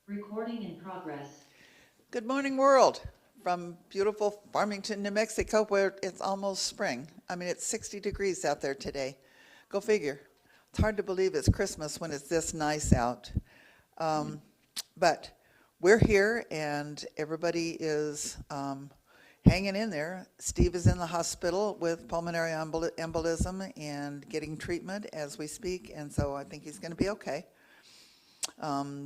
Recording in progress. Good morning, world, from beautiful Farmington, New Mexico, where it's almost spring. I mean, it's 60 degrees out there today. Go figure. It's hard to believe it's Christmas when it's this nice out. But we're here, and everybody is hanging in there. Steve is in the hospital with pulmonary embolism and getting treatment as we speak, and so I think he's going to be okay.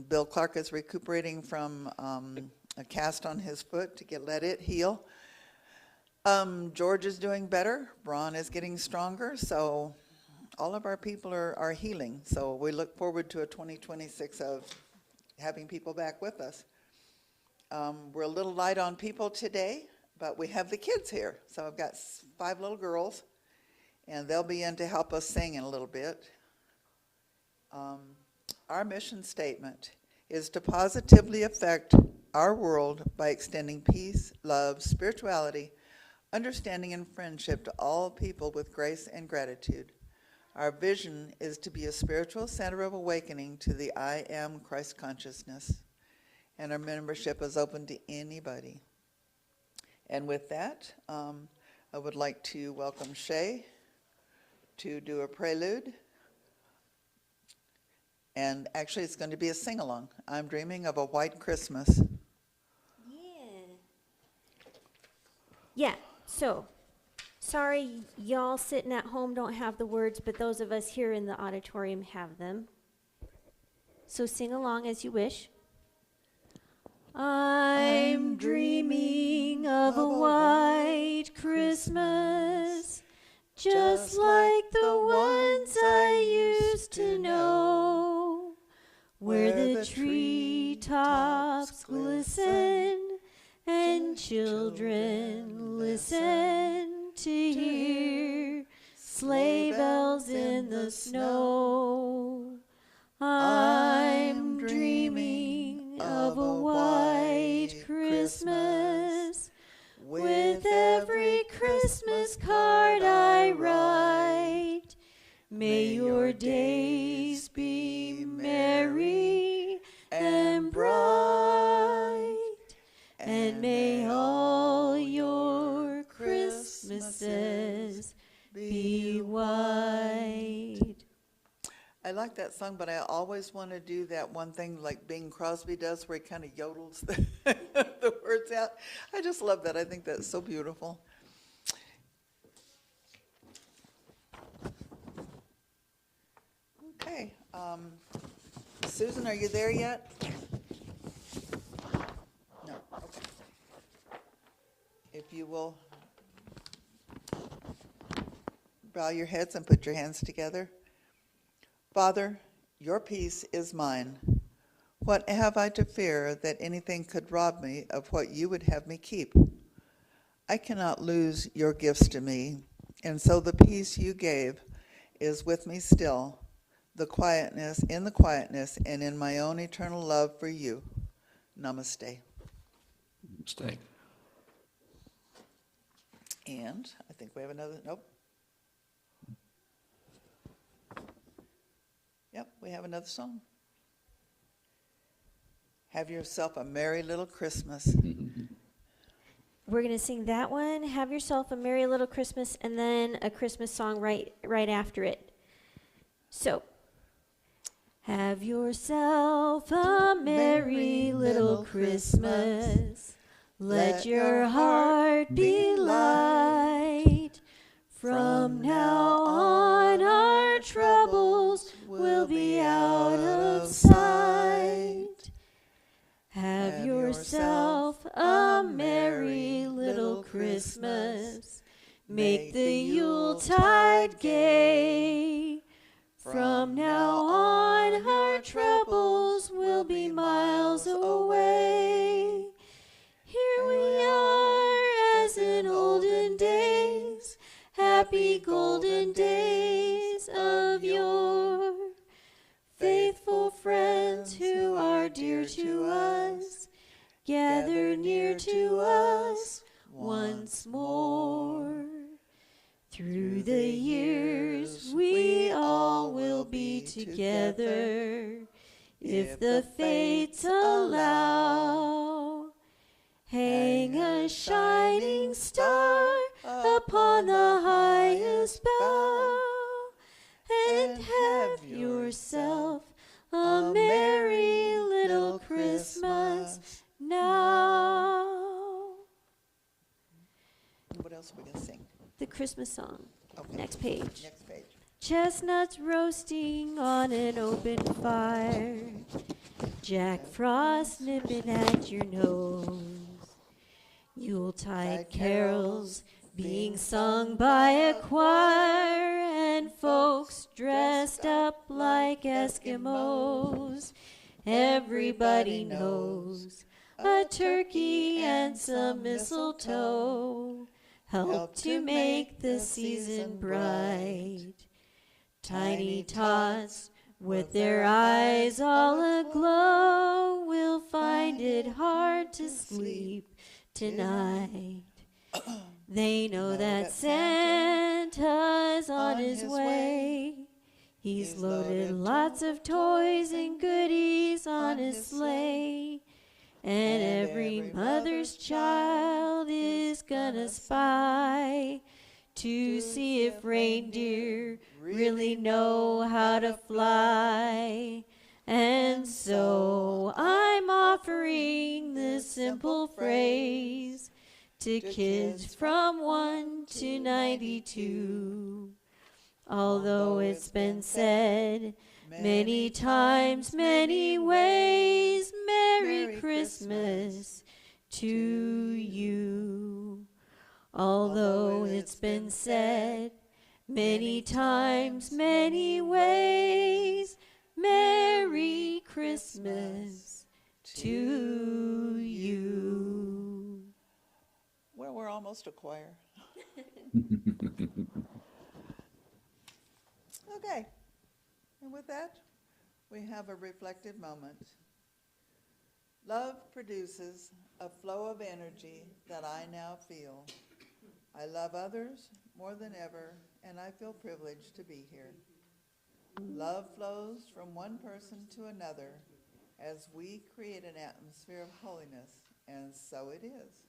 Bill Clark is recuperating from a cast on his foot to let it heal. George is doing better. Ron is getting stronger. So all of our people are healing. So we look forward to a 2026 of having people back with us. We're a little light on people today, but we have the kids here. So I've got 5 little girls, and they'll be in to help us sing in a little bit. Our mission statement is to positively affect our world by extending peace, love, spirituality, understanding, and friendship to all people with grace and gratitude. Our vision is to be a spiritual center of awakening to the I Am Christ consciousness, and our membership is open to anybody. And with that, I would like to welcome Shay to do a prelude. And actually, it's going to be a sing-along. I'm dreaming of a white Christmas. Yeah, so, sorry y'all sitting at home don't have the words, but those of us here in the auditorium have them. So sing along as you wish. I'm dreaming of a white Christmas, just like the ones I used to know, where the treetops glisten and children listen to hear sleigh bells in the snow. I'm dreaming of a white Christmas, with every Christmas card I write. May your days be merry and bright, and may all your Christmases be white. I like that song, but I always want to do that one thing like Bing Crosby does where he kind of yodels the words out. I just love that. I think that's so beautiful. Okay. Susan, are you there yet? No. Okay. If you will bow your heads and put your hands together. Father, your peace is mine. What have I to fear that anything could rob me of what you would have me keep? I cannot lose your gifts to me, and so the peace you gave is with me still, in the quietness, and in my own eternal love for you. Namaste. Stay. And I think we have another, nope. Yep, we have another song. Have yourself a merry little Christmas. We're going to sing that one, Have Yourself a Merry Little Christmas, and then a Christmas song right after it. So, have yourself a merry little Christmas. Let your heart be light. From now on our troubles will be out of sight. Have yourself a merry little Christmas. Make the Yuletide gay. From now on our troubles will be miles away. Here we are as in olden days, happy golden days of yore. Faithful friends who are dear to us, gather near to us once more. Through the years we all will be together if the fates allow. Hang a shining star upon the highest bough, and have yourself a merry little Christmas now. What else are we going to sing? The Christmas song. Okay. Next page. Next page. Chestnuts roasting on an open fire. Jack Frost nipping at your nose. Yuletide carols being sung by a choir, and folks dressed up like Eskimos. Everybody knows a turkey and some mistletoe help to make the season bright. Tiny tots with their eyes all aglow will find it hard to sleep tonight. They know that Santa's on his way. He's loaded lots of toys and goodies on his sleigh. And every mother's child is gonna spy to see if reindeer really know how to fly. And so I'm offering this simple phrase to kids from 1 to 92. Although it's been said many times, many ways, Merry Christmas to you. Although it's been said many times, many ways, Merry Christmas to you. Well, we're almost a choir. Okay. And with that, we have a reflective moment. Love produces a flow of energy that I now feel. I love others more than ever, and I feel privileged to be here. Love flows from one person to another as we create an atmosphere of holiness, and so it is.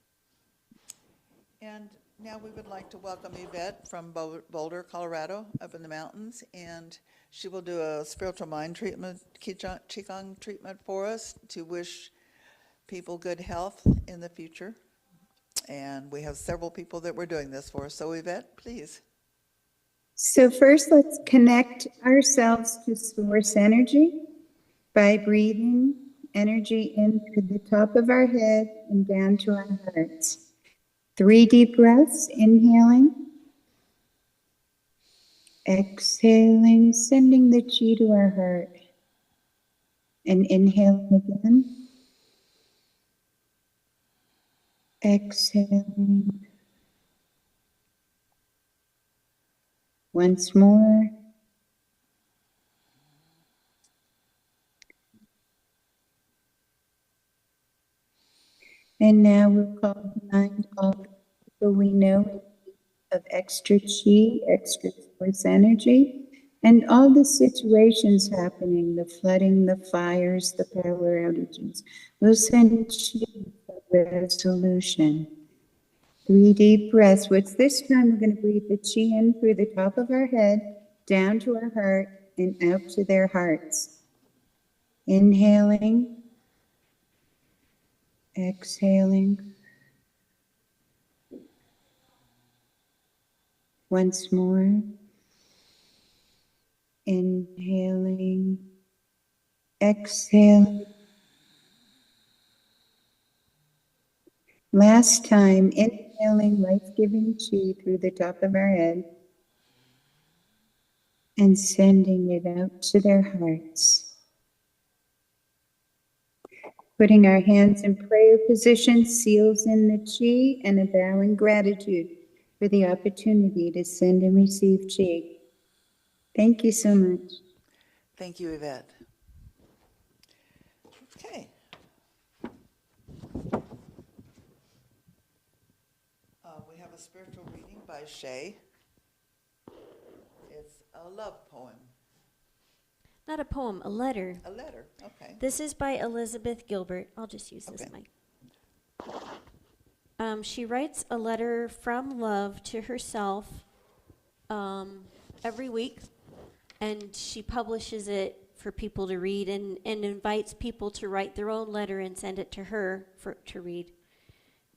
And now we would like to welcome Yvette from Boulder, Colorado, up in the mountains, and she will do a spiritual mind treatment, Qigong treatment for us to wish people good health in the future. And we have several people that we're doing this for. So Yvette, please. So first, let's connect ourselves to source energy by breathing energy in through the top of our head and down to our hearts. 3 deep breaths, inhaling, exhaling, sending the chi to our heart, and inhaling again, exhaling, once more, and now we'll call to mind all the people we know in need of extra chi, extra source energy, and all the situations happening, the flooding, the fires, the power outages. We'll send chi for resolution. 3 deep breaths, which this time we're going to breathe the chi in through the top of our head, down to our heart, and out to their hearts. Inhaling, exhaling. Once more. Inhaling, exhaling. Last time, inhaling life-giving chi through the top of our head and sending it out to their hearts. Putting our hands in prayer position seals in the chi and a bow in gratitude for the opportunity to send and receive chi. Thank you so much. Thank you, Yvette. Okay. We have a spiritual reading by Shay. It's a love poem. Not a poem, a letter. A letter, okay. This is by Elizabeth Gilbert. I'll just use this Okay. mic. She writes a letter from love to herself every week, and she publishes it for people to read and invites people to write their own letter and send it to her to read.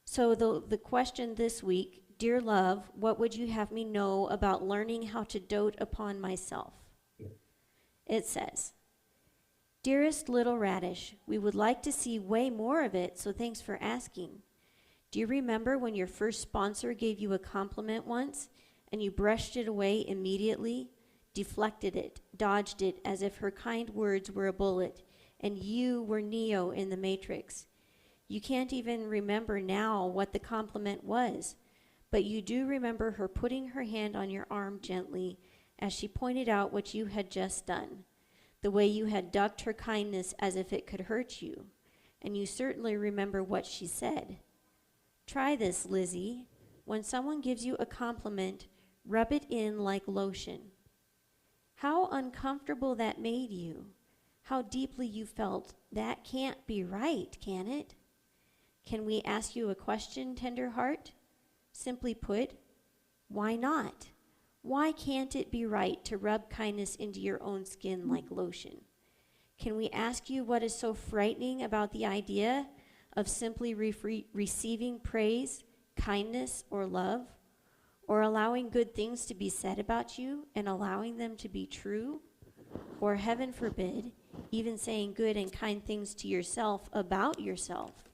So the question this week, dear love, what would you have me know about learning how to dote upon myself? It says, dearest little radish, we would like to see way more of it, so thanks for asking. Do you remember when your first sponsor gave you a compliment once and you brushed it away immediately, deflected it, dodged it as if her kind words were a bullet, and you were Neo in the Matrix? You can't even remember now what the compliment was, but you do remember her putting her hand on your arm gently as she pointed out what you had just done, the way you had ducked her kindness as if it could hurt you, and you certainly remember what she said. Try this, Lizzie. When someone gives you a compliment, rub it in like lotion. How uncomfortable that made you. How deeply you felt. That can't be right, can it? Can we ask you a question, tender heart? Simply put, why not? Why can't it be right to rub kindness into your own skin like lotion? Can we ask you what is so frightening about the idea of simply receiving praise, kindness, or love, or allowing good things to be said about you and allowing them to be true, or heaven forbid, even saying good and kind things to yourself about yourself?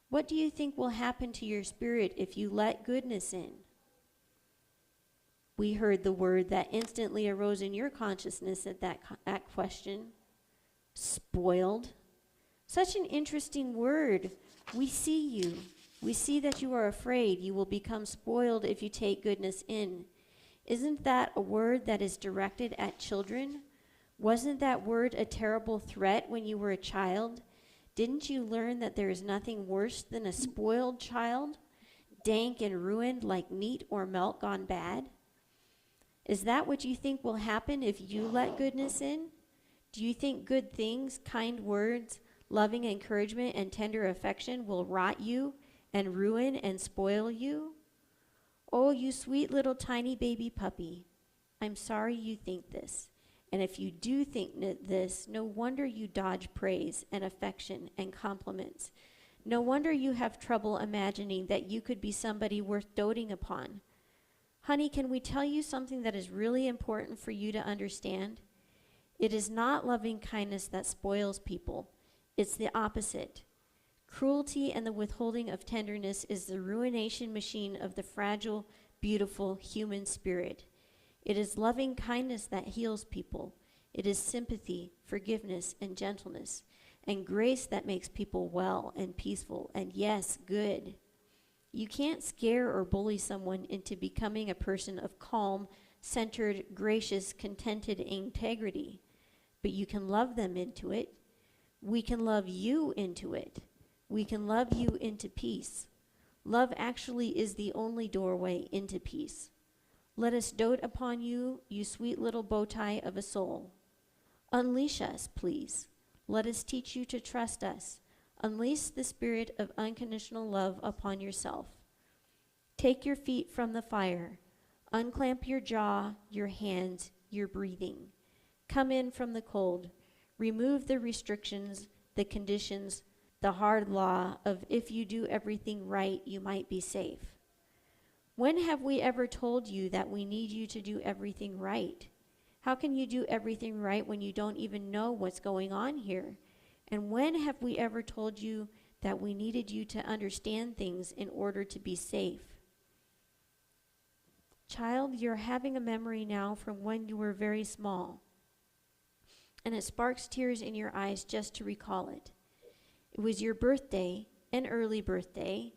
What do you think will happen to your spirit if you let goodness in? We heard the word that instantly arose in your consciousness at that question, spoiled. Such an interesting word. We see you. We see that you are afraid you will become spoiled if you take goodness in. Isn't that a word that is directed at children? Wasn't that word a terrible threat when you were a child? Didn't you learn that there is nothing worse than a spoiled child, dank and ruined like meat or milk gone bad? Is that what you think will happen if you let goodness in? Do you think good things, kind words, loving encouragement, and tender affection will rot you and ruin and spoil you? Oh, you sweet little tiny baby puppy, I'm sorry you think this. And if you do think this, no wonder you dodge praise and affection and compliments. No wonder you have trouble imagining that you could be somebody worth doting upon. Honey, can we tell you something that is really important for you to understand? It is not loving kindness that spoils people. It's the opposite. Cruelty and the withholding of tenderness is the ruination machine of the fragile, beautiful human spirit. It is loving kindness that heals people. It is sympathy, forgiveness, and gentleness, and grace that makes people well and peaceful, and yes, good. You can't scare or bully someone into becoming a person of calm, centered, gracious, contented integrity, but you can love them into it. We can love you into it. We can love you into peace. Love actually is the only doorway into peace. Let us dote upon you, you sweet little bow tie of a soul. Unleash us, please. Let us teach you to trust us. Unleash the spirit of unconditional love upon yourself. Take your feet from the fire. Unclamp your jaw, your hands, your breathing. Come in from the cold. Remove the restrictions, the conditions, the hard law of if you do everything right, you might be safe. When have we ever told you that we need you to do everything right? How can you do everything right when you don't even know what's going on here? And when have we ever told you that we needed you to understand things in order to be safe? Child, you're having a memory now from when you were very small, and it sparks tears in your eyes just to recall it. It was your birthday, an early birthday.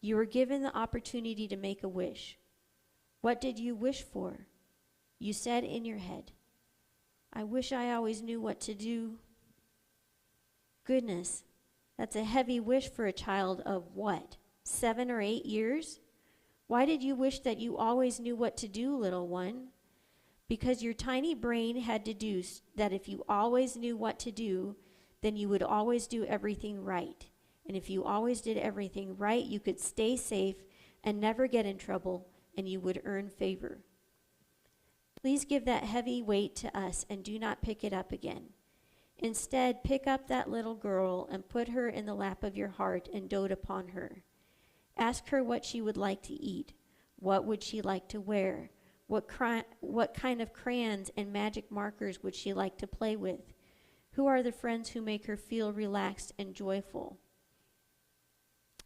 You were given the opportunity to make a wish. What did you wish for? You said in your head, I wish I always knew what to do. Goodness, that's a heavy wish for a child of what, 7 or 8 years? Why did you wish that you always knew what to do, little one? because your tiny brain had deduced that if you always knew what to do, then you would always do everything right. And if you always did everything right, you could stay safe and never get in trouble, and you would earn favor. Please give that heavy weight to us and do not pick it up again. Instead, pick up that little girl and put her in the lap of your heart and dote upon her. Ask her what she would like to eat. What would she like to wear? What kind of crayons and magic markers would she like to play with? Who are the friends who make her feel relaxed and joyful?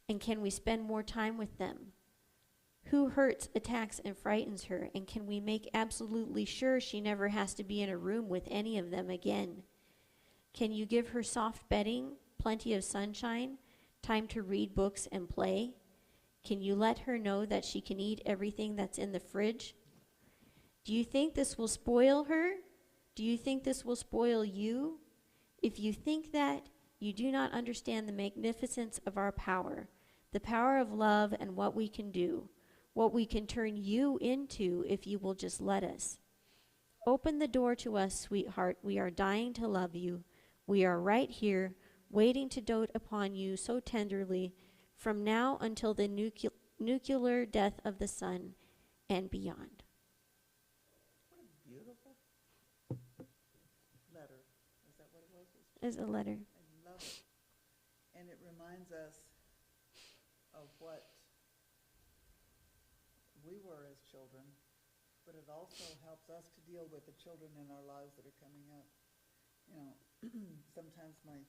And can we spend more time with them? Who hurts, attacks, and frightens her? And can we make absolutely sure she never has to be in a room with any of them again? Can you give her soft bedding, plenty of sunshine, time to read books and play? Can you let her know that she can eat everything that's in the fridge? Do you think this will spoil her? Do you think this will spoil you? If you think that, you do not understand the magnificence of our power, the power of love and what we can do, what we can turn you into if you will just let us. Open the door to us, sweetheart. We are dying to love you. We are right here, waiting to dote upon you so tenderly from now until the nuclear death of the sun and beyond. What a beautiful letter. Is that what it was? Is a letter. I love it. And it reminds us of what we were as children, but it also helps us to deal with the children in our lives that are coming up. You know, sometimes my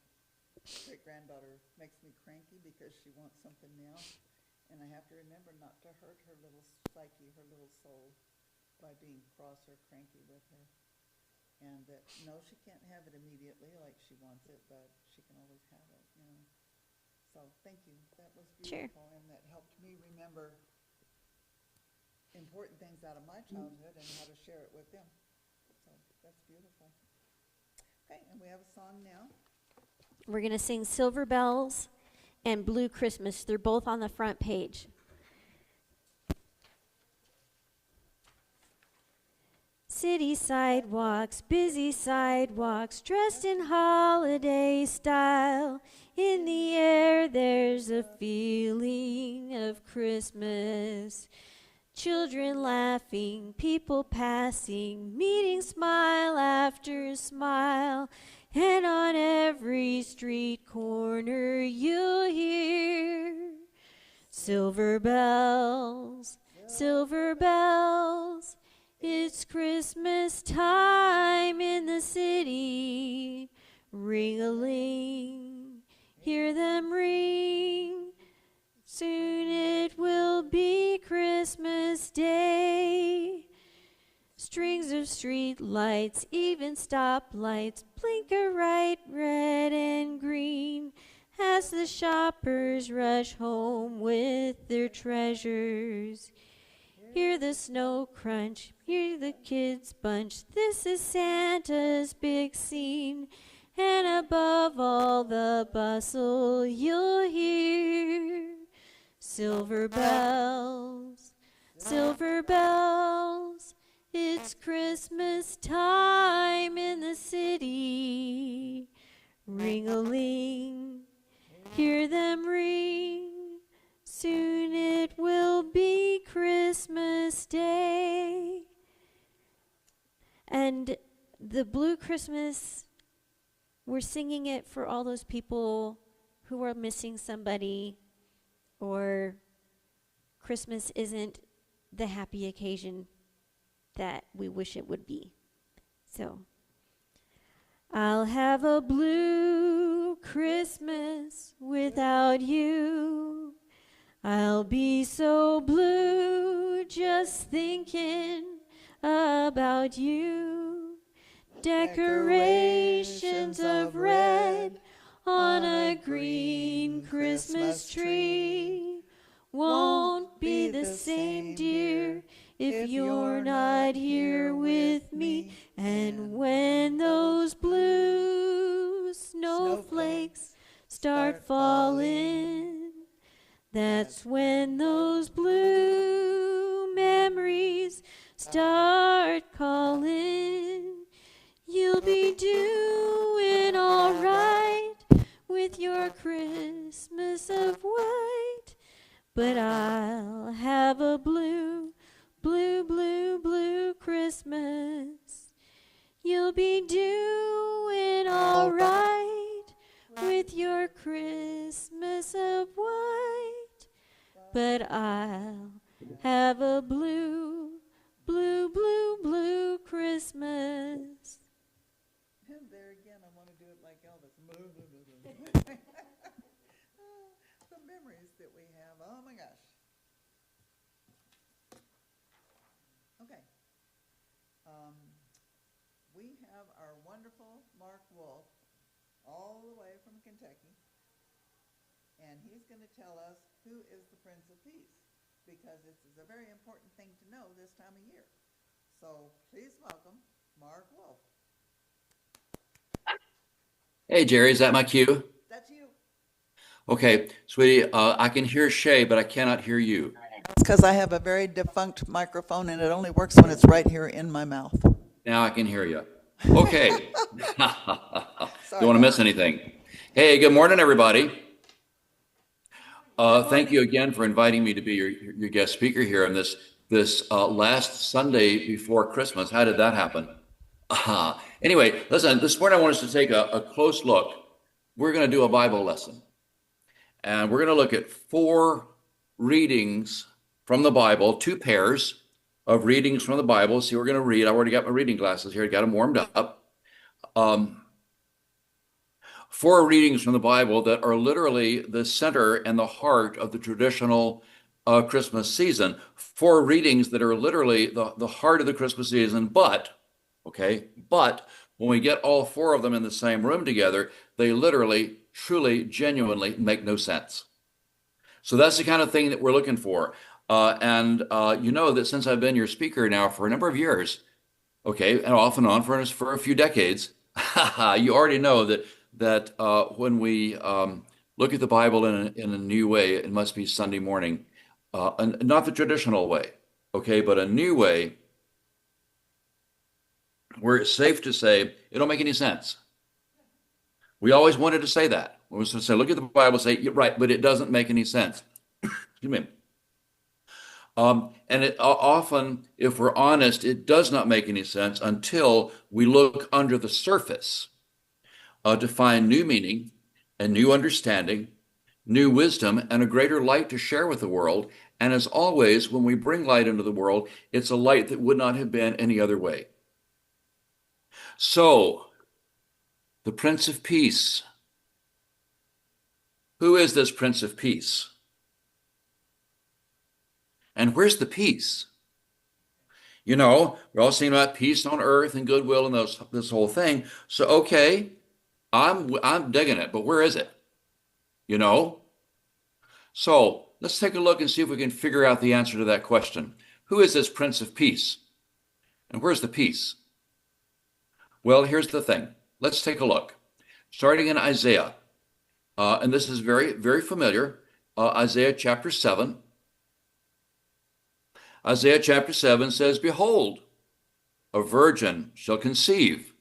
great-granddaughter makes me cranky because she wants something now, and I have to remember not to hurt her little psyche, her little soul, by being cross or cranky with her. And that, no, she can't have it immediately like she wants it, but she can always have it, you know. So, thank you. That was beautiful, and that helped me remember important things out of my childhood and how to share it with them. So, that's beautiful. Okay, and we have a song now. We're going to sing Silver Bells and Blue Christmas. They're both on the front page. City sidewalks, busy sidewalks, dressed in holiday style. In the air there's a feeling of Christmas. Children laughing, people passing, meeting smile after smile. And on every street corner you'll hear silver bells, silver bells. It's Christmas time in the city. Ring-a-ling, hear them ring. Soon it will be Christmas Day. Strings of street lights, even stoplights, blink a bright red and green as the shoppers rush home with their treasures. Hear the snow crunch, hear the kids bunch. This is Santa's big scene. And above all the bustle, you'll hear silver bells, silver bells. It's Christmas time in the city. Ring-a-ling, hear them ring. Soon it will be Christmas Day. And the Blue Christmas, we're singing it for all those people who are missing somebody, or Christmas isn't the happy occasion that we wish it would be. So, I'll have a blue Christmas without you. I'll be so blue just thinking about you. Decorations of red on a green Christmas tree won't be the same, dear, if you're not here with me. And when those blue snowflakes start falling, that's when those blue memories start calling. You'll be doing all right with your Christmas of white. But I'll have a blue, blue, blue, blue Christmas. You'll be doing all right with your Christmas of white. But I'll have a blue, blue, blue, blue Christmas. And there again, I want to do it like Elvis. The memories that we have. Oh my gosh. Okay. Um, we have our wonderful Mark Wolfe all the way from Kentucky, and he's going to tell us who is the Prince of Peace, because this is a very important thing to know this time of year. So please welcome Mark Wolfe. Hey, Jerry, is that my cue? That's you. Okay, sweetie, I can hear Shay, but I cannot hear you. It's because I have a very defunct microphone, and it only works when it's right here in my mouth. Now I can hear you. Okay. Don't Sorry. want to miss anything. Hey, good morning, everybody. Thank you again for inviting me to be your guest speaker here on this last Sunday before Christmas. How did that happen? Anyway, listen, this morning I want us to take a close look. We're going to do a Bible lesson. And we're going to look at 4 readings from the Bible, 2 pairs of readings from the Bible. See, we're going to read. I already got my reading glasses here. I got them warmed up. 4 readings from the Bible that are literally the center and the heart of the traditional Christmas season. 4 readings that are literally the heart of the Christmas season, but when we get all 4 of them in the same room together, they literally, truly, genuinely make no sense. So that's the kind of thing that we're looking for. And you know that since I've been your speaker now for a number of years, and off and on for a few decades, you already know that when we look at the Bible in a new way, it must be Sunday morning, and not the traditional way, but a new way where it's safe to say it don't make any sense. We always wanted to say that. We was to say, look at the Bible, say, you're right, but it doesn't make any sense. Excuse me. And it often, if we're honest, it does not make any sense until we look under the surface to find new meaning and new understanding, new wisdom, and a greater light to share with the world. And as always, when we bring light into the world, it's a light that would not have been any other way. So, the Prince of Peace. Who is this Prince of Peace? And where's the peace? You know, we're all singing about peace on earth and goodwill and this whole thing. So, okay, I'm digging it, but where is it? You know? So, let's take a look and see if we can figure out the answer to that question. Who is this Prince of Peace? And where's the peace? Well, here's the thing. Let's take a look. Starting in Isaiah, and this is very, very familiar, Isaiah chapter 7. Isaiah chapter 7 says, "Behold, a virgin shall conceive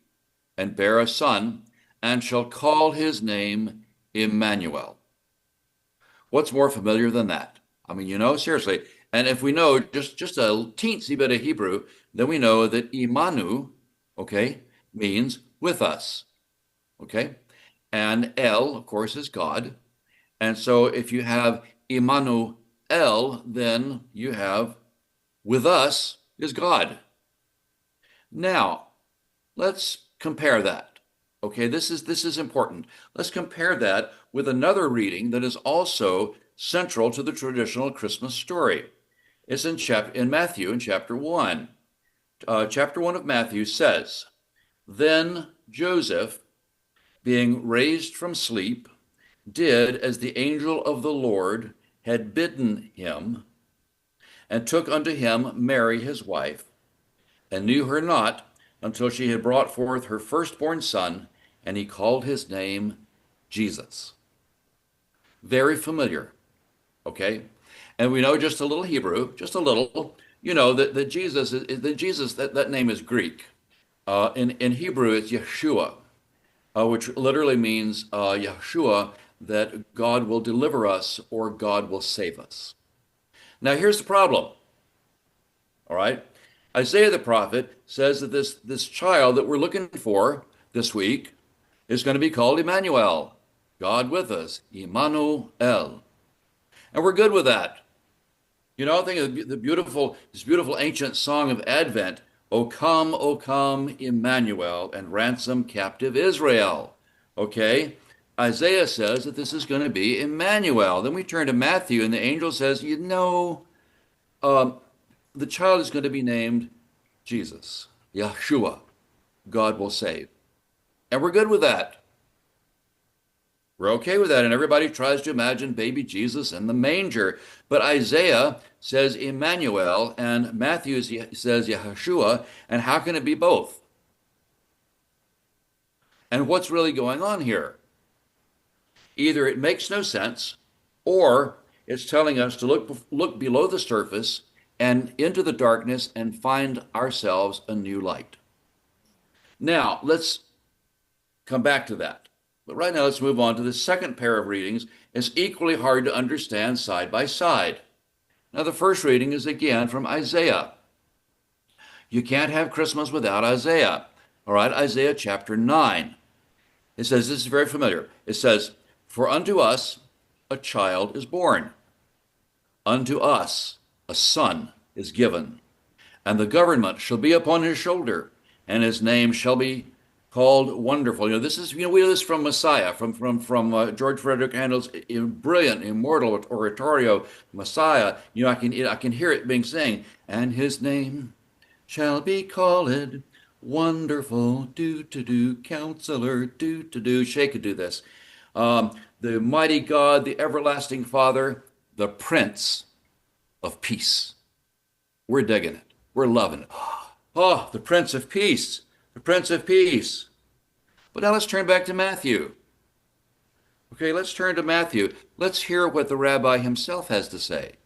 and bear a son, and shall call his name Emmanuel." What's more familiar than that? I mean, you know, seriously. And if we know just a teensy bit of Hebrew, then we know that Imanu, means with us. And El, of course, is God. And so if you have Immanuel, then you have with us is God. Now, let's compare that. This is important. Let's compare that with another reading that is also central to the traditional Christmas story. It's in Matthew, in chapter 1. Chapter 1 of Matthew says, "Then Joseph, being raised from sleep, did as the angel of the Lord had bidden him, and took unto him Mary his wife, and knew her not until she had brought forth her firstborn son, and he called his name Jesus." Very familiar, And we know just a little Hebrew, just a little. you know that Jesus that name is Greek. In Hebrew, it's Yeshua, which literally means Yeshua, that God will deliver us or God will save us. Now, here's the problem. All right, Isaiah the prophet says that this child that we're looking for this week is going to be called Emmanuel, God with us, Immanuel, and we're good with that. You know, think of this beautiful ancient song of Advent. O come, Emmanuel, and ransom captive Israel. Okay? Isaiah says that this is going to be Emmanuel. Then we turn to Matthew, and the angel says, you know, um, the child is going to be named Jesus, Yeshua, God will save. And we're good with that. We're okay with that. And everybody tries to imagine baby Jesus in the manger. But Isaiah says Emmanuel, and Matthew says Yeshua. And how can it be both? And what's really going on here? Either it makes no sense, or it's telling us to look below the surface and into the darkness and find ourselves a new light. Now, let's come back to that. But right now, let's move on to the second pair of readings. It's equally hard to understand side by side. Now, the first reading is again from Isaiah. You can't have Christmas without Isaiah. All right, Isaiah chapter 9. It says, this is very familiar. It says, for unto us a child is born, unto us a son is given, and the government shall be upon his shoulder, and his name shall be called Wonderful. You know, this is, you know, we know this from Messiah, from George Frederick Handel's brilliant, immortal oratorio, Messiah. You know, I can hear it being sang, and his name shall be called Wonderful, do, Counselor, do. Shay could do this. The mighty God, the everlasting Father, the Prince of Peace. We're digging it. We're loving it. Oh, the Prince of Peace. The Prince of Peace. But now let's turn back to Matthew. Okay, let's turn to Matthew. Let's hear what the rabbi himself has to say.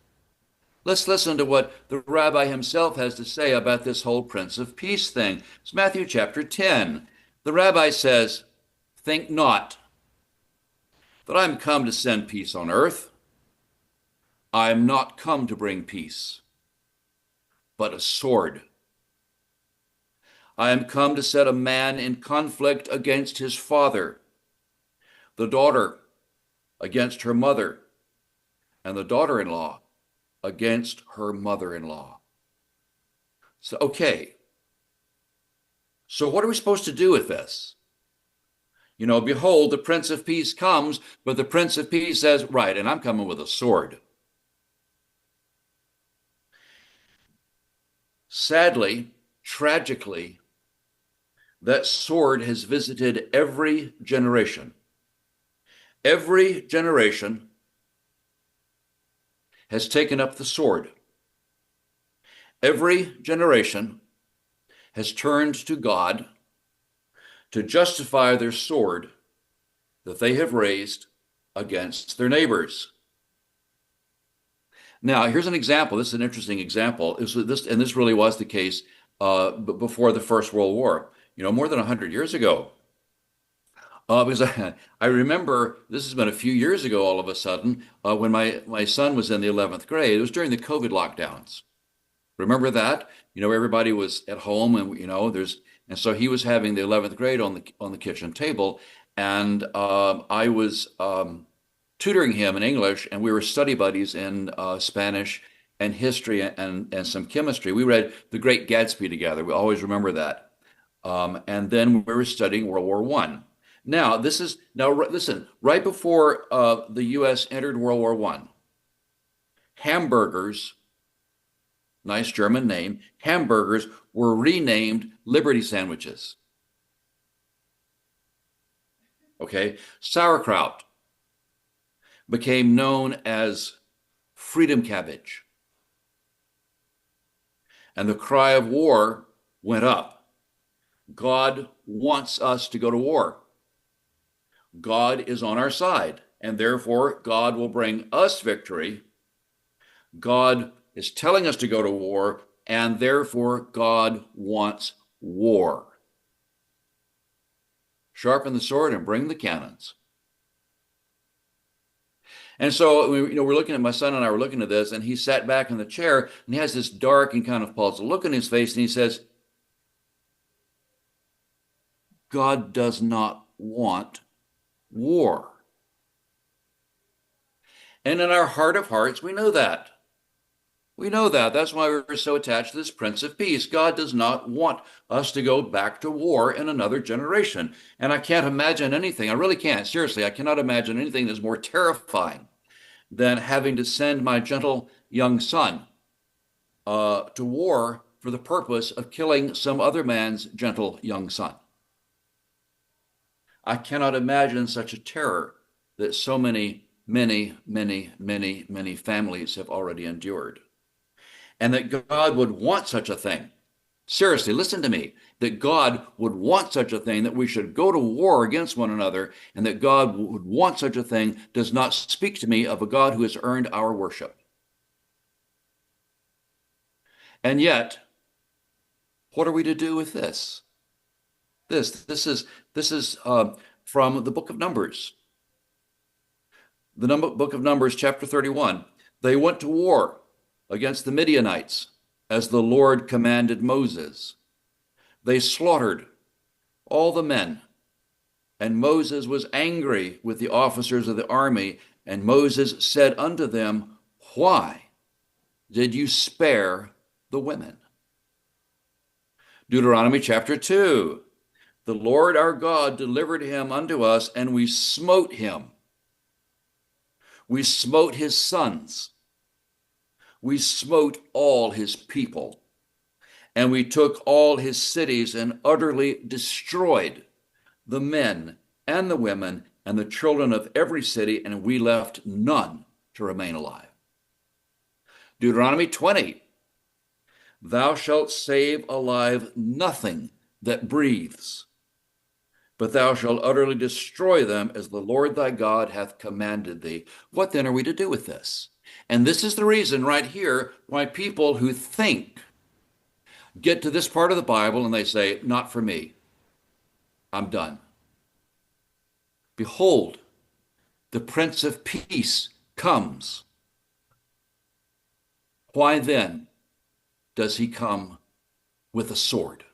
Let's listen to what the rabbi himself has to say about this whole Prince of Peace thing. It's Matthew chapter 10. The rabbi says, think not that I am come to send peace on earth. I am not come to bring peace, but a sword. I am come to set a man in conflict against his father, the daughter against her mother, and the daughter-in-law against her mother-in-law. So, okay. So what are we supposed to do with this? You know, behold, the Prince of Peace comes, but the Prince of Peace says, right, and I'm coming with a sword. Sadly, tragically, that sword has visited every generation. Every generation has taken up the sword. Every generation has turned to God to justify their sword that they have raised against their neighbors. Now, here's an example. This is an interesting example. This really was the case before the First World War. You know, more than 100 years ago. Because I remember, this has been a few years ago all of a sudden, when my son was in the 11th grade. It was during the COVID lockdowns. Remember that? You know, everybody was at home, and you know, and so he was having the 11th grade on the kitchen table, and I was tutoring him in English, and we were study buddies in Spanish and history and some chemistry. We read The Great Gatsby together. We always remember that. And then we were studying World War I. Now, listen, right before the U.S. entered World War I, hamburgers, nice German name, hamburgers were renamed Liberty sandwiches. Okay, sauerkraut became known as freedom cabbage. And the cry of war went up. God wants us to go to war. God is on our side, and therefore God will bring us victory. God is telling us to go to war, and therefore God wants war. Sharpen the sword and bring the cannons. And so, we're looking at, my son and I were looking at this, and he sat back in the chair, and he has this dark and kind of puzzled look in his face, and he says, God does not want war. And in our heart of hearts, we know that. We know that. That's why we're so attached to this Prince of Peace. God does not want us to go back to war in another generation. And I can't imagine anything, I really can't, seriously, I cannot imagine anything that's more terrifying than having to send my gentle young son to war for the purpose of killing some other man's gentle young son. I cannot imagine such a terror that so many families have already endured. And that God would want such a thing. Seriously, listen to me. That God would want such a thing, that we should go to war against one another, and that God would want such a thing does not speak to me of a God who has earned our worship. And yet, what are we to do with this? This is from the book of Numbers. The book of Numbers, chapter 31. They went to war against the Midianites as the Lord commanded Moses. They slaughtered all the men, and Moses was angry with the officers of the army, and Moses said unto them, why did you spare the women? Deuteronomy chapter 2. The Lord our God delivered him unto us, and we smote him. We smote his sons. We smote all his people. And we took all his cities and utterly destroyed the men and the women and the children of every city, and we left none to remain alive. Deuteronomy 20. Thou shalt save alive nothing that breathes, but thou shalt utterly destroy them as the Lord thy God hath commanded thee. What then are we to do with this? And this is the reason right here why people who think get to this part of the Bible and they say, not for me. I'm done. Behold, the Prince of Peace comes. Why then does he come with a sword?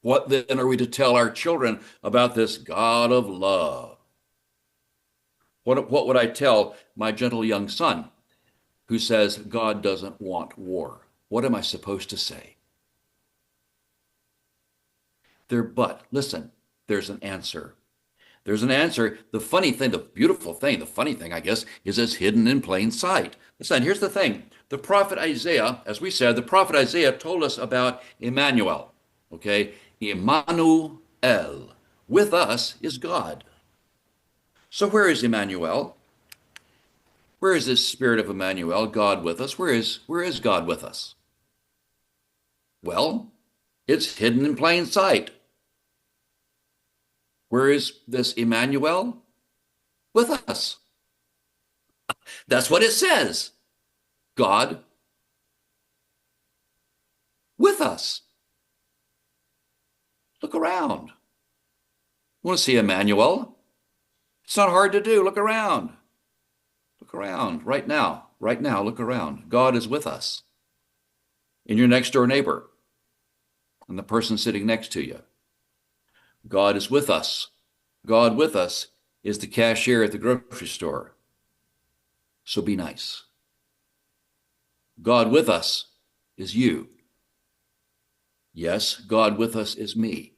What then are we to tell our children about this God of love? What would I tell my gentle young son who says God doesn't want war? What am I supposed to say? Listen, there's an answer. There's an answer. The funny thing, the beautiful thing, the funny thing, I guess, is it's hidden in plain sight. Listen, here's the thing. The prophet Isaiah, as we said, the prophet Isaiah told us about Emmanuel. Okay? Emmanuel. With us is God. So where is Emmanuel? Where is this spirit of Emmanuel, God with us? Where is God with us? Well, it's hidden in plain sight. Where is this Emmanuel? With us. That's what it says. God with us. Look around. Want to see Emmanuel? It's not hard to do. Look around. Look around right now. Right now, look around. God is with us. In your next door neighbor and the person sitting next to you. God is with us. God with us is the cashier at the grocery store. So be nice. God with us is you. Yes, God with us is me.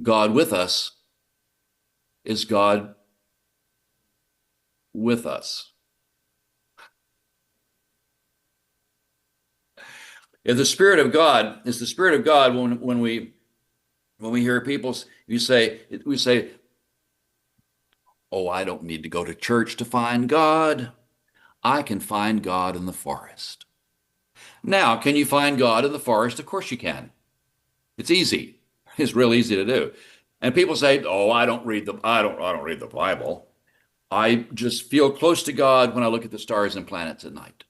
God with us is God with us. If the Spirit of God is the Spirit of God, when we hear people, we say, oh, I don't need to go to church to find God. I can find God in the forest. Now, can you find God in the forest? Of course you can. It's easy. It's real easy to do. And people say, oh, I don't read the Bible. I just feel close to God when I look at the stars and planets at night.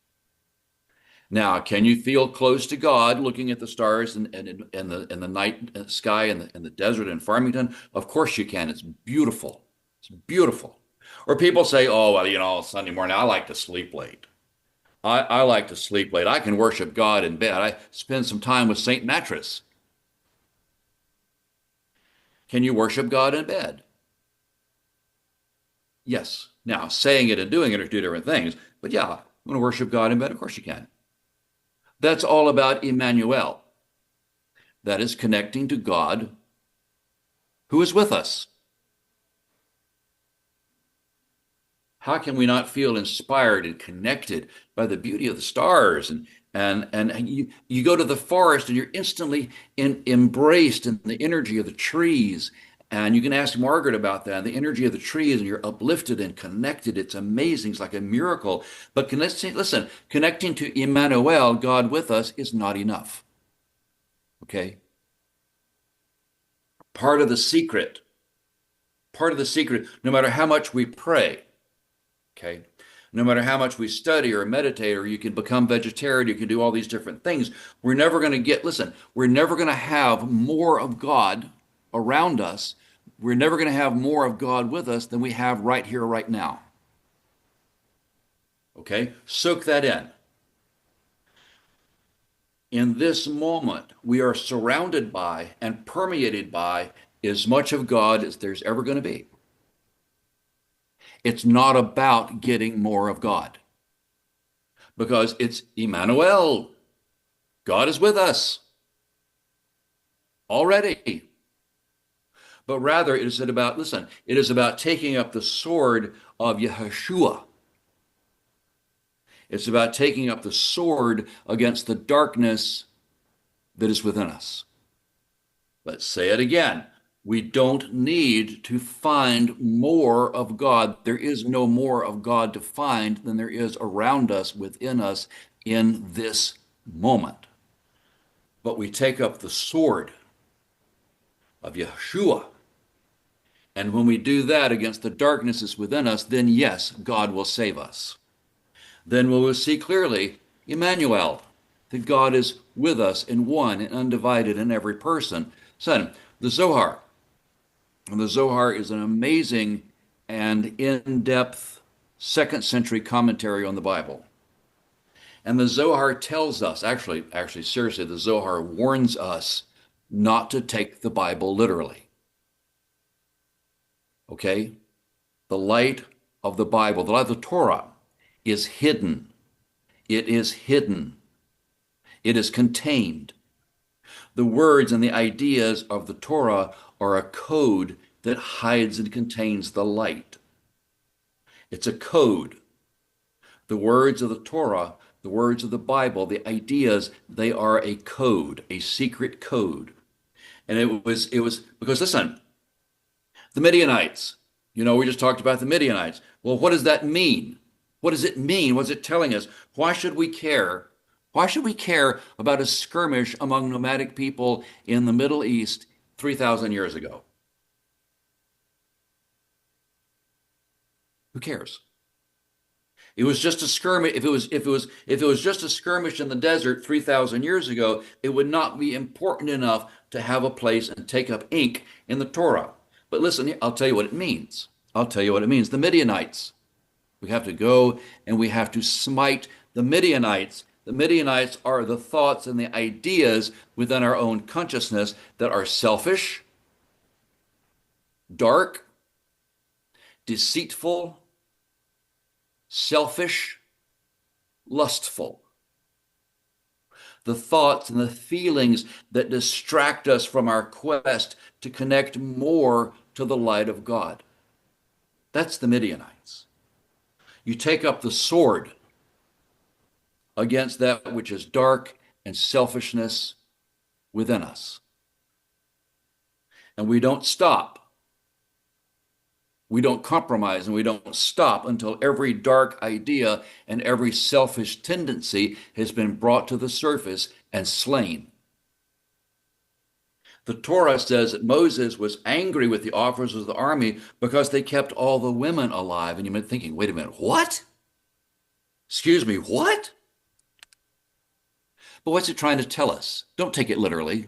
Now, can you feel close to God looking at the stars and the night sky and the desert in Farmington? Of course you can. It's beautiful. It's beautiful. Or people say, oh, well, Sunday morning, I like to sleep late. I like to sleep late. I can worship God in bed. I spend some time with St. Mattress. Can you worship God in bed? Yes. Now, saying it and doing it are two different things. But yeah, I'm going to worship God in bed. Of course you can. That's all about Emmanuel. That is connecting to God who is with us. How can we not feel inspired and connected by the beauty of the stars? And you go to the forest and you're instantly embraced in the energy of the trees. And you can ask Margaret about that, the energy of the trees, and you're uplifted and connected. It's amazing. It's like a miracle. But listen, connecting to Emmanuel, God with us, is not enough. Okay? Part of the secret, no matter how much we pray, okay, no matter how much we study or meditate, or you can become vegetarian, you can do all these different things, we're never going to we're never going to have more of God around us. We're never going to have more of God with us than we have right here, right now. Okay, soak that in. In this moment, we are surrounded by and permeated by as much of God as there's ever going to be. It's not about getting more of God, because it's Emmanuel. God is with us already. But rather, it is about taking up the sword of Yeshua. It's about taking up the sword against the darkness that is within us. Let's say it again. We don't need to find more of God. There is no more of God to find than there is around us, within us, in this moment. But we take up the sword of Yeshua. And when we do that against the darkness that's within us, then yes, God will save us. Then we will see clearly Emmanuel, that God is with us in one and undivided in every person. Son, the Zohar. And the Zohar is an amazing and in-depth second century commentary on the Bible. And the Zohar tells us, actually, seriously, the Zohar warns us not to take the Bible literally. Okay? The light of the Bible, the light of the Torah, is hidden. It is hidden. It is contained. The words and the ideas of the Torah are a code that hides and contains the light. It's a code. The words of the Torah, the words of the Bible, the ideas, they are a code, a secret code. And it was because, listen, the Midianites, we just talked about the Midianites. Well, what does that mean? What does it mean? What's it telling us? Why should we care? Why should we care about a skirmish among nomadic people in the Middle East 3,000 years ago? Who cares? It was just a skirmish. If it was just a skirmish in the desert 3,000 years ago, it would not be important enough to have a place and take up ink in the Torah. But listen, I'll tell you what it means. I'll tell you what it means. The Midianites. We have to go and we have to smite the Midianites. The Midianites are the thoughts and the ideas within our own consciousness that are selfish, dark, deceitful, selfish, lustful. The thoughts and the feelings that distract us from our quest to connect more to the light of God. That's the Midianites. You take up the sword against that which is dark and selfishness within us. And we don't stop. We don't compromise and we don't stop until every dark idea and every selfish tendency has been brought to the surface and slain. The Torah says that Moses was angry with the officers of the army because they kept all the women alive. And you've been thinking, wait a minute, what? Excuse me, what? But what's it trying to tell us? Don't take it literally.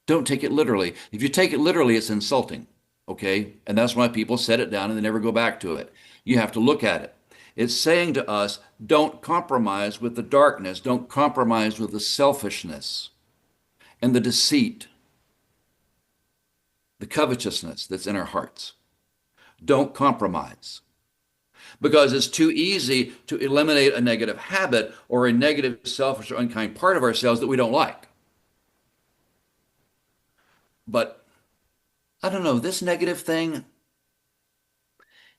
Don't take it literally. If you take it literally, it's insulting. Okay? And that's why people set it down and they never go back to it. You have to look at it. It's saying to us, don't compromise with the darkness. Don't compromise with the selfishness and the deceit, the covetousness that's in our hearts. Don't compromise. Because it's too easy to eliminate a negative habit or a negative, selfish, or unkind part of ourselves that we don't like. But I don't know, this negative thing,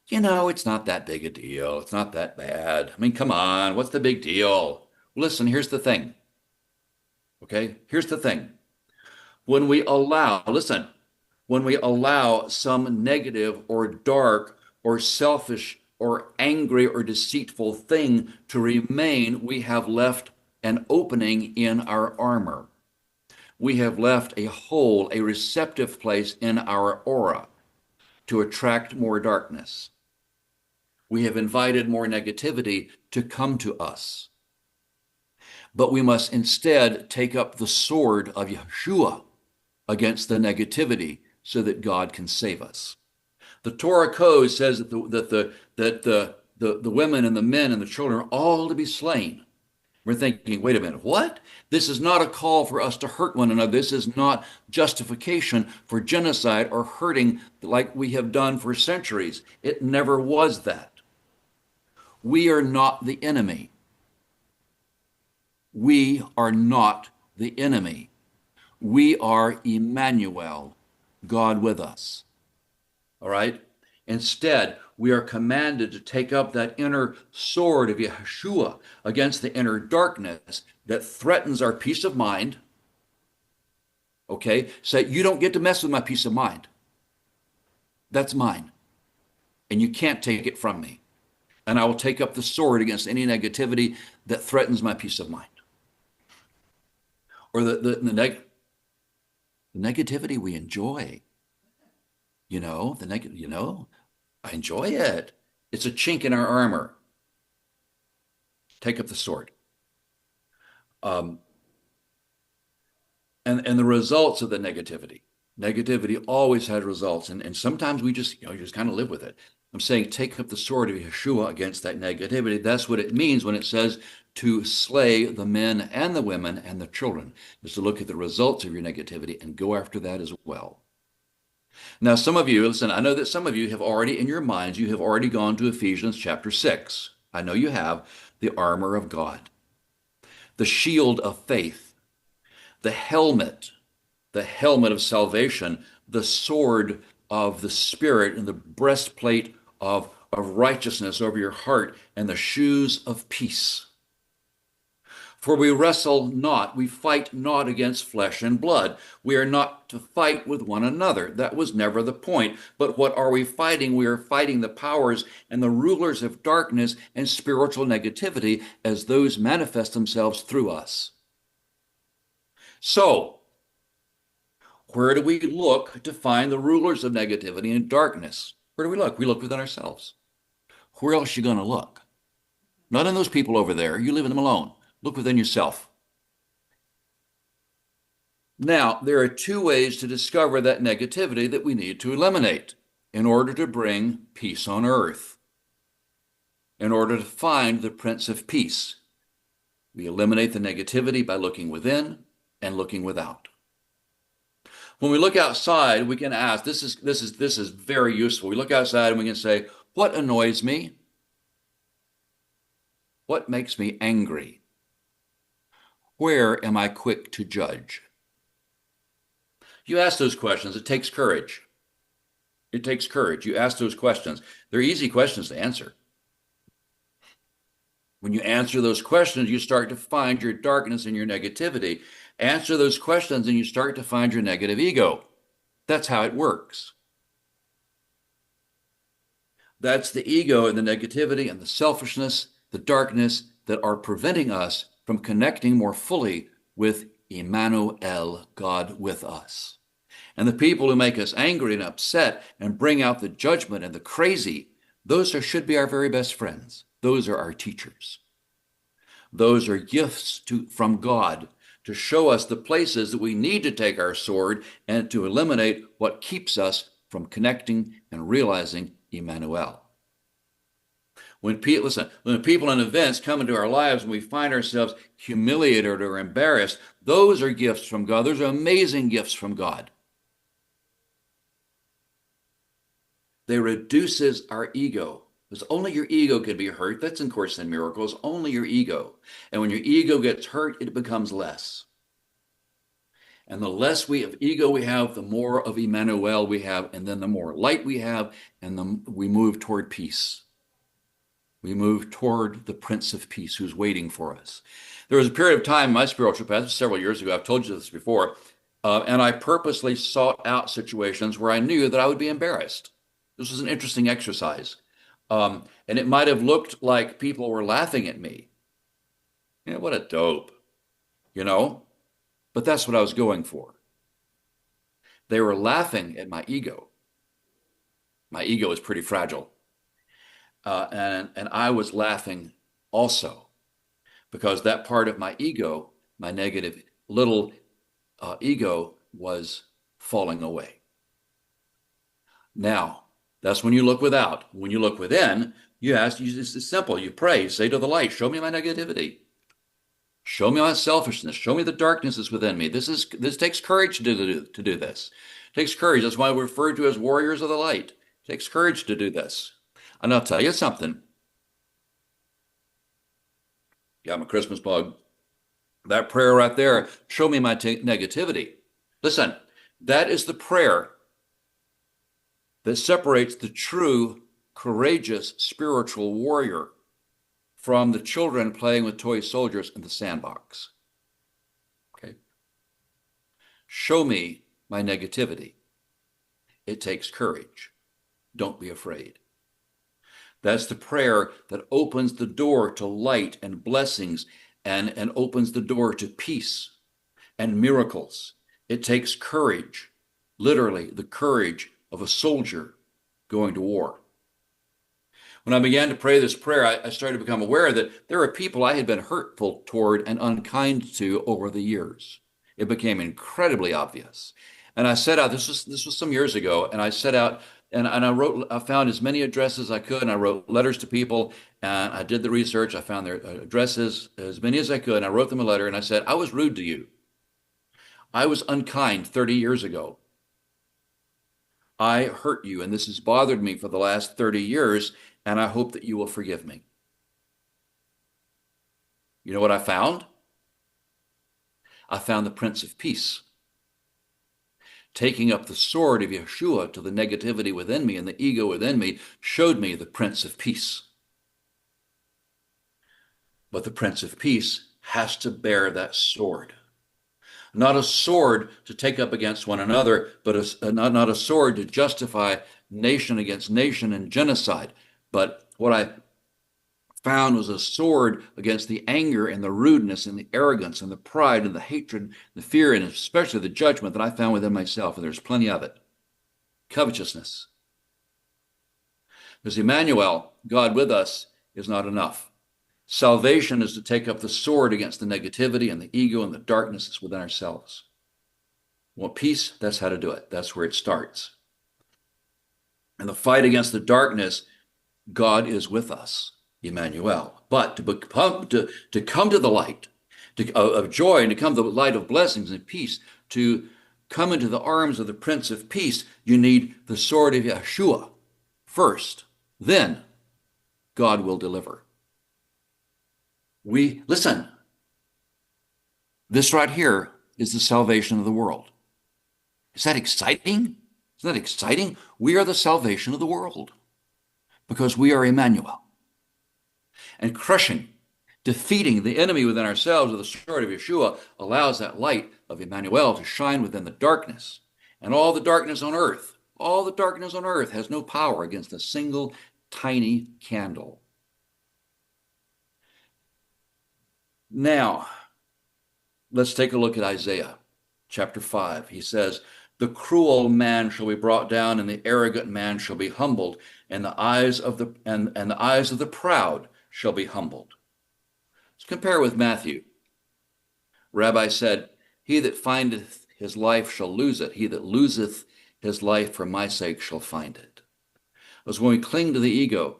it's not that big a deal. It's not that bad. I mean, come on, what's the big deal? Listen, here's the thing. Okay, here's the thing. When we allow some negative or dark or selfish or angry or deceitful thing to remain, we have left an opening in our armor. We have left a hole, a receptive place in our aura to attract more darkness. We have invited more negativity to come to us. But we must instead take up the sword of Yeshua against the negativity so that God can save us. The Torah code says that the women and the men and the children are all to be slain. We're thinking, wait a minute, what? This is not a call for us to hurt one another. This is not justification for genocide or hurting like we have done for centuries. It never was that. We are not the enemy. We are not the enemy. We are Emmanuel, God with us. All right? Instead, we are commanded to take up that inner sword of Yeshua against the inner darkness that threatens our peace of mind. Okay? Say, you don't get to mess with my peace of mind. That's mine. And you can't take it from me. And I will take up the sword against any negativity that threatens my peace of mind. Or the negativity we enjoy. I enjoy it. It's a chink in our armor. Take up the sword. And the results of the negativity. Negativity always had results. And sometimes we just, you just kind of live with it. I'm saying take up the sword of Yeshua against that negativity. That's what it means when it says to slay the men and the women and the children, is to look at the results of your negativity and go after that as well. Now, some of you, listen, I know that some of you have already, in your minds, you have already gone to Ephesians chapter 6. I know you have. The armor of God, the shield of faith, the helmet of salvation, the sword of the Spirit, and the breastplate of righteousness over your heart, and the shoes of peace. For we fight not against flesh and blood. We are not to fight with one another. That was never the point. But what are we fighting? We are fighting the powers and the rulers of darkness and spiritual negativity as those manifest themselves through us. So, where do we look to find the rulers of negativity and darkness? Where do we look? We look within ourselves. Where else are you going to look? Not in those people over there. You leave them alone. Look within yourself. Now, there are two ways to discover that negativity that we need to eliminate in order to bring peace on earth, in order to find the Prince of Peace. We eliminate the negativity by looking within and looking without. When we look outside, we can ask, this is very useful. We look outside and we can say, what annoys me? What makes me angry? Where am I quick to judge? You ask those questions. It takes courage. It takes courage. You ask those questions. They're easy questions to answer. When you answer those questions, you start to find your darkness and your negativity. Answer those questions and you start to find your negative ego. That's how it works. That's the ego and the negativity and the selfishness, the darkness that are preventing us from connecting more fully with Emmanuel, God with us. And the people who make us angry and upset and bring out the judgment and the crazy, those should be our very best friends. Those are our teachers. Those are gifts from God to show us the places that we need to take our sword and to eliminate what keeps us from connecting and realizing Emmanuel. When people and events come into our lives and we find ourselves humiliated or embarrassed, those are gifts from God. Those are amazing gifts from God. They reduces our ego. Because only your ego can be hurt. That's in Course in Miracles, only your ego. And when your ego gets hurt, it becomes less. And the less ego we have, the more of Emmanuel we have, and then the more light we have, and we move toward peace. We move toward the Prince of Peace who's waiting for us. There was a period of time in my spiritual path, several years ago, I've told you this before, and I purposely sought out situations where I knew that I would be embarrassed. This was an interesting exercise. And it might have looked like people were laughing at me. What a dope, but that's what I was going for. They were laughing at my ego. My ego is pretty fragile. And I was laughing also because that part of my ego, my negative little ego, was falling away. Now, that's when you look without. When you look within, it's simple. You pray, you say to the light, show me my negativity. Show me my selfishness. Show me the darknesses within me. This takes courage to do this. It takes courage. That's why we're referred to as warriors of the light. It takes courage to do this. And I'll tell you something. Yeah, I'm a Christmas bug. That prayer right there, show me my negativity. Listen, that is the prayer that separates the true, courageous, spiritual warrior from the children playing with toy soldiers in the sandbox. Okay? Show me my negativity. It takes courage. Don't be afraid. That's the prayer that opens the door to light and blessings and opens the door to peace and miracles. It takes courage, literally the courage of a soldier going to war. When I began to pray this prayer, I started to become aware that there are people I had been hurtful toward and unkind to over the years. It became incredibly obvious. And I set out, this was some years ago, and I set out and I found as many addresses as I could, and I wrote letters to people, and I did the research. I found their addresses, as many as I could, and I wrote them a letter, and I said, I was rude to you. I was unkind 30 years ago. I hurt you, and this has bothered me for the last 30 years, and I hope that you will forgive me. You know what I found? I found the Prince of Peace taking up the sword of Yeshua to the negativity within me and the ego within me, showed me the Prince of Peace. But the Prince of Peace has to bear that sword. Not a sword to take up against one another, but not a sword to justify nation against nation and genocide. But what I found was a sword against the anger and the rudeness and the arrogance and the pride and the hatred and the fear and especially the judgment that I found within myself, and there's plenty of it. Covetousness. Because Emmanuel, God with us, is not enough. Salvation is to take up the sword against the negativity and the ego and the darkness that's within ourselves. Want peace? That's how to do it. That's where it starts. And the fight against the darkness, God is with us. Emmanuel. But to come to the light of joy and to come to the light of blessings and peace, to come into the arms of the Prince of Peace, you need the sword of Yeshua first. Then God will deliver. Listen, this right here is the salvation of the world. Is that exciting? Isn't that exciting? We are the salvation of the world because we are Emmanuel. And crushing, defeating the enemy within ourselves with the sword of Yeshua allows that light of Emmanuel to shine within the darkness. And all the darkness on earth has no power against a single tiny candle. Now, let's take a look at Isaiah chapter 5. He says, the cruel man shall be brought down, and the arrogant man shall be humbled, and the eyes of the proud shall be humbled. Let's compare with Matthew. Rabbi said, "He that findeth his life shall lose it. He that loseth his life for my sake shall find it." Because when we cling to the ego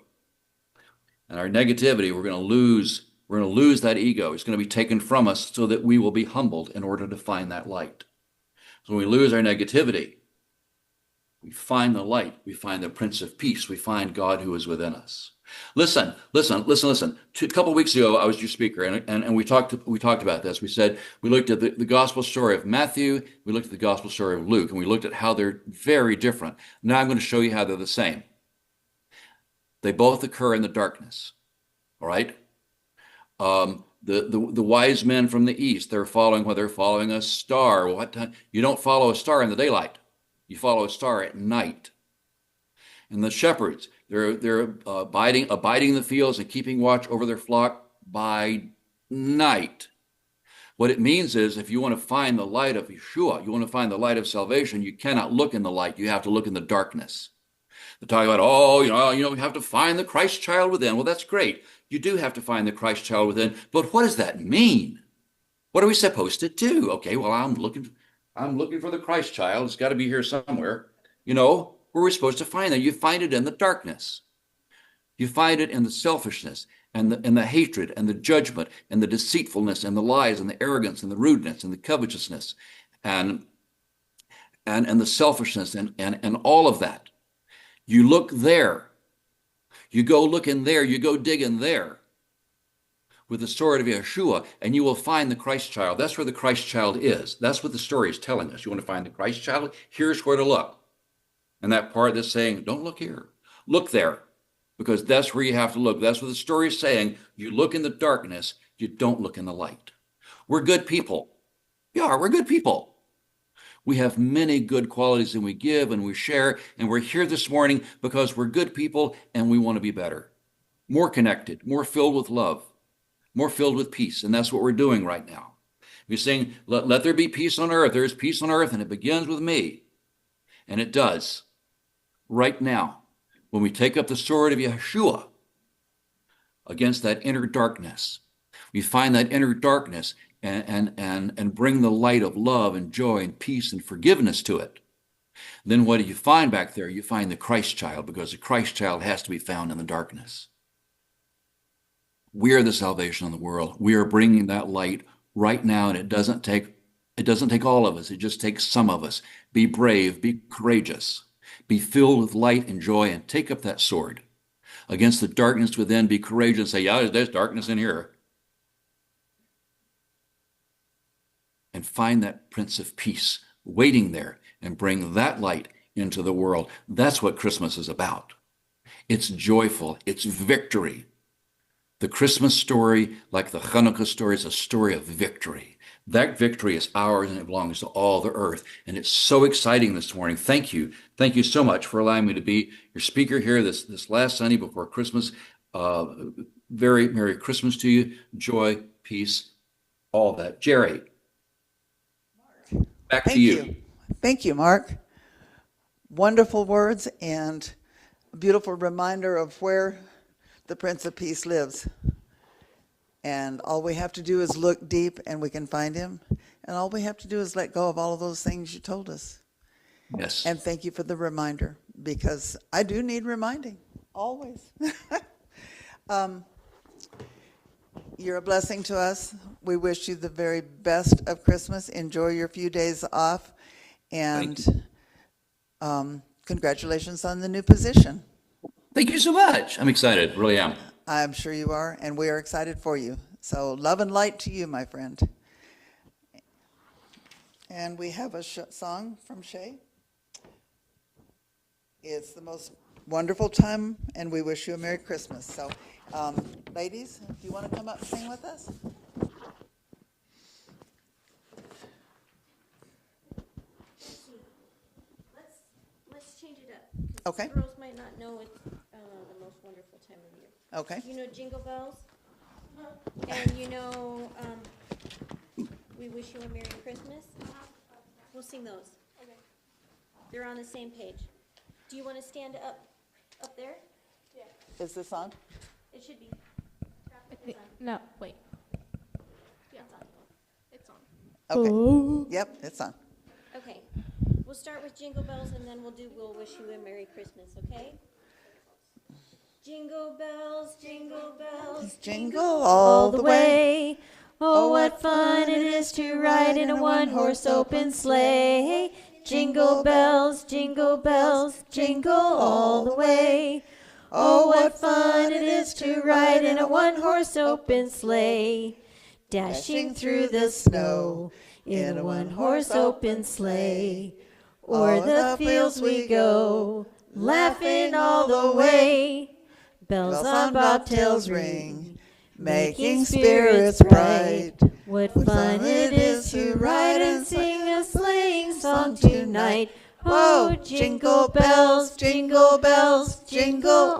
and our negativity, we're going to lose that ego. It's going to be taken from us so that we will be humbled in order to find that light. So when we lose our negativity, we find the light. We find the Prince of Peace. We find God who is within us. Listen. A couple of weeks ago, I was your speaker, and we talked about this. We said we looked at the gospel story of Matthew, we looked at the gospel story of Luke, and we looked at how they're very different. Now I'm going to show you how they're the same. They both occur in the darkness. All right. The wise men from the east, they're following a star. What time? You don't follow a star in the daylight. You follow a star at night. And the shepherds, they're abiding in the fields and keeping watch over their flock by night. What it means is, if you want to find the light of Yeshua, you want to find the light of salvation, you cannot look in the light. You have to look in the darkness. They're talking about, we have to find the Christ child within. Well, that's great. You do have to find the Christ child within. But what does that mean? What are we supposed to do? Okay, well, I'm looking for the Christ child. It's got to be here somewhere. Where are we supposed to find that? You find it in the darkness. You find it in the selfishness and the hatred and the judgment and the deceitfulness and the lies and the arrogance and the rudeness and the covetousness and the selfishness and all of that. You look there. You go look in there. You go dig in there with the sword of Yeshua, and you will find the Christ child. That's where the Christ child is. That's what the story is telling us. You want to find the Christ child? Here's where to look. And that part that's saying, don't look here. Look there, because that's where you have to look. That's what the story is saying. You look in the darkness. You don't look in the light. We're good people. Yeah, we're good people. We have many good qualities, and we give and we share, and we're here this morning because we're good people and we want to be better, more connected, more filled with love, more filled with peace. And that's what we're doing right now. We're saying, let there be peace on earth. There is peace on earth, and it begins with me. And it does right now when we take up the sword of Yeshua against that inner darkness. We find that inner darkness and bring the light of love and joy and peace and forgiveness to it. Then what do you find back there? You find the Christ child, because the Christ child has to be found in the darkness. We are the salvation of the world. We are bringing that light right now, and it doesn't take all of us. It just takes some of us. Be brave, be courageous, be filled with light and joy, and take up that sword against the darkness within. Be courageous and say, yeah, there's darkness in here. And find that Prince of Peace waiting there, and bring that light into the world. That's what Christmas is about. It's joyful. It's victory. The Christmas story, like the Hanukkah story, is a story of victory. That victory is ours, and it belongs to all the earth. And it's so exciting this morning. Thank you. Thank you so much for allowing me to be your speaker here this last Sunday before Christmas. Very Merry Christmas to you. Joy, peace, all that. Jerry, back to you. Thank you, Mark. Wonderful words and a beautiful reminder of where the Prince of Peace lives. And all we have to do is look deep, and we can find him. And all we have to do is let go of all of those things you told us. Yes. And thank you for the reminder, because I do need reminding, always. You're a blessing to us. We wish you the very best of Christmas. Enjoy your few days off. And congratulations on the new position. Thank you so much. I'm excited. Really am. I'm sure you are, and we are excited for you. So love and light to you, my friend. And we have a song from Shay. It's the most wonderful time, and we wish you a Merry Christmas. So, ladies, do you want to come up and sing with us? Let's change it up. Okay. Girls might not know it's the most wonderful time of year. Okay. You know Jingle Bells? And you know We Wish You a Merry Christmas? We'll sing those. Okay. They're on the same page. Do you want to stand up there? Is this on? It should be. No, wait. Okay. Yep, it's on. Okay. We'll start with Jingle Bells and then we'll wish you a Merry Christmas, okay? Jingle bells, Jingle all the way. Oh, what fun it is to ride in a one-horse open sleigh. Jingle bells, jingle all the way. Oh, what fun it is to ride in a one-horse open sleigh. Dashing through the snow in a one-horse open sleigh. O'er the fields we go, laughing all the way. Bells on bobtails ring, making spirits bright. What fun it is to ride and sing a sleighing song tonight. Oh, jingle bells, jingle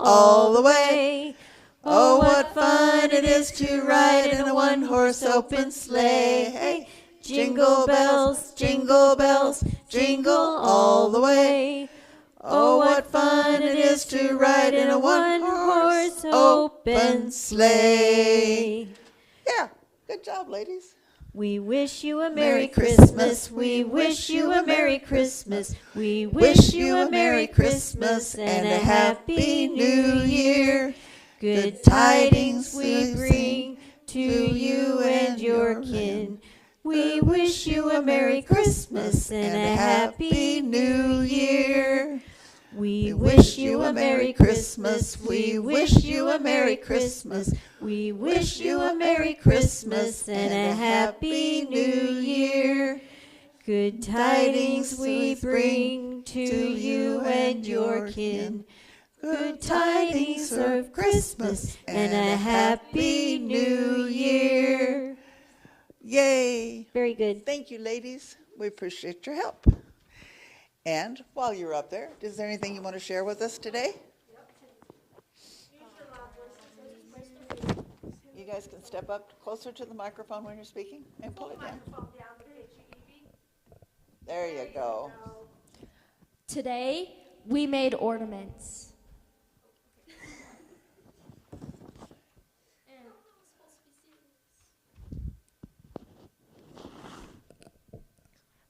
all the way. Oh, what fun it is to ride in a one-horse open sleigh. Jingle bells, jingle all the way. Oh, what fun it is to ride in a one-horse open sleigh. Yeah, good job, ladies. We wish you a Merry Christmas. We wish you a Merry Christmas. We wish you a Merry Christmas and a Happy New Year. Good tidings we bring to you and your kin. We wish you a Merry Christmas and a Happy New Year. We wish you a Merry Christmas. We wish you a Merry Christmas. We wish you a Merry Christmas and a Happy New Year. Good tidings we bring to you and your kin. Good tidings of Christmas and a Happy New Year. Yay. Very good. Thank you, ladies. We appreciate your help. And while you're up there, is there anything you want to share with us today? You guys can step up closer to the microphone when you're speaking and pull it down. There you go. Today, we made ornaments.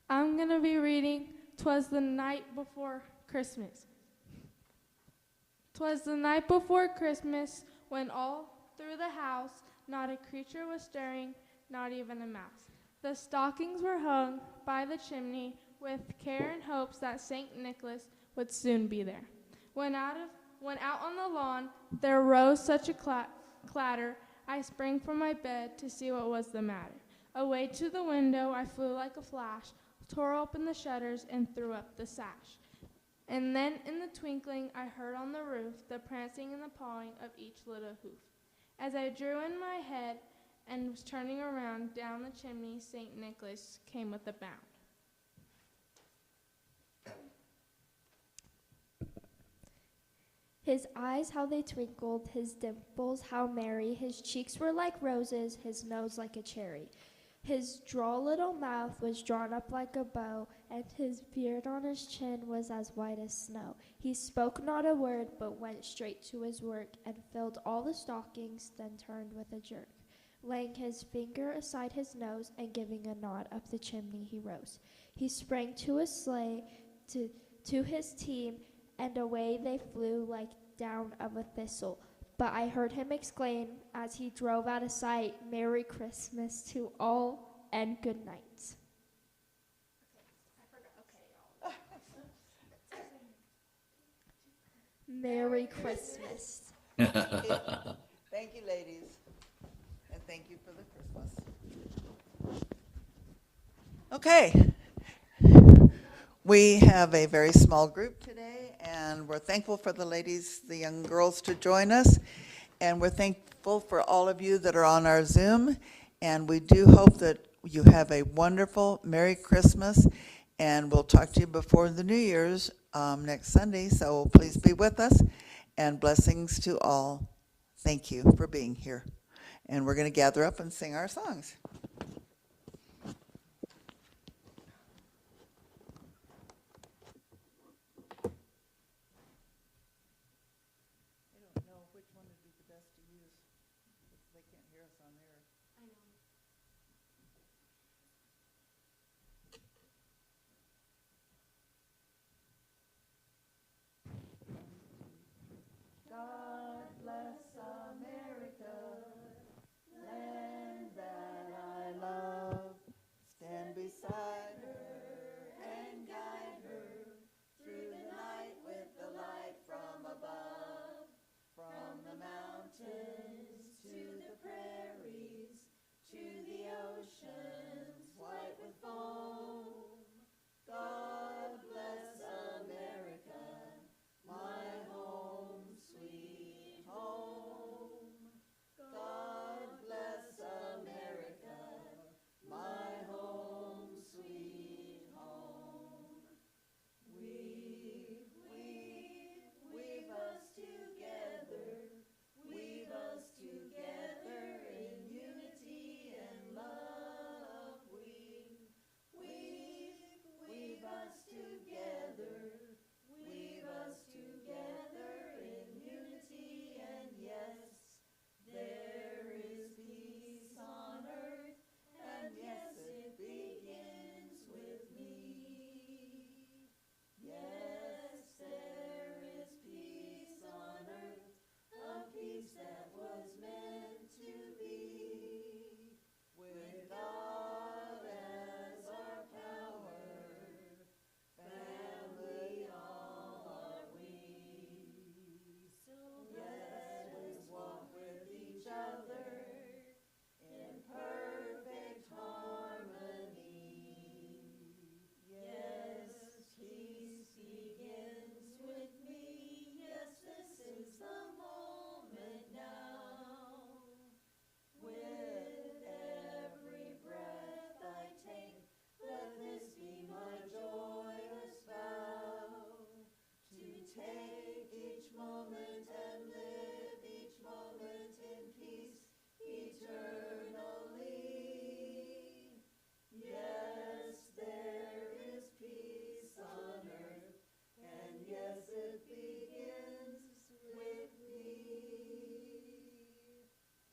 I'm going to be reading 'Twas the Night Before Christmas. 'Twas the night before Christmas, when all through the house not a creature was stirring, not even a mouse. The stockings were hung by the chimney with care and hopes that St. Nicholas would soon be there. When out on the lawn there rose such a clatter, I sprang from my bed to see what was the matter. Away to the window I flew like a flash, tore open the shutters and threw up the sash. And then in the twinkling I heard on the roof the prancing and the pawing of each little hoof. As I drew in my head and was turning around down the chimney, St. Nicholas came with a bound. His eyes, how they twinkled, his dimples, how merry, his cheeks were like roses, his nose like a cherry. His droll little mouth was drawn up like a bow, and his beard on his chin was as white as snow. He spoke not a word, but went straight to his work, and filled all the stockings, then turned with a jerk. Laying his finger aside his nose, and giving a nod up the chimney he rose. He sprang to his sleigh, to his team, and away they flew like down of a thistle. But I heard him exclaim, as he drove out of sight, Merry Christmas to all, and good night. Merry Christmas. Thank you, ladies. And thank you for the Christmas. Okay. We have a very small group today, and we're thankful for the ladies, the young girls, to join us. And we're thankful for all of you that are on our Zoom. And we do hope that you have a wonderful Merry Christmas. And we'll talk to you before the New Year's next Sunday. So please be with us. And blessings to all. Thank you for being here. And we're going to gather up and sing our songs.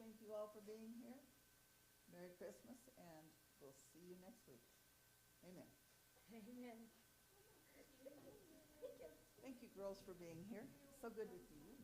Thank you all for being here. Merry Christmas, and we'll see you next week. Amen. Amen. Thank you, girls, for being here. So good to see you.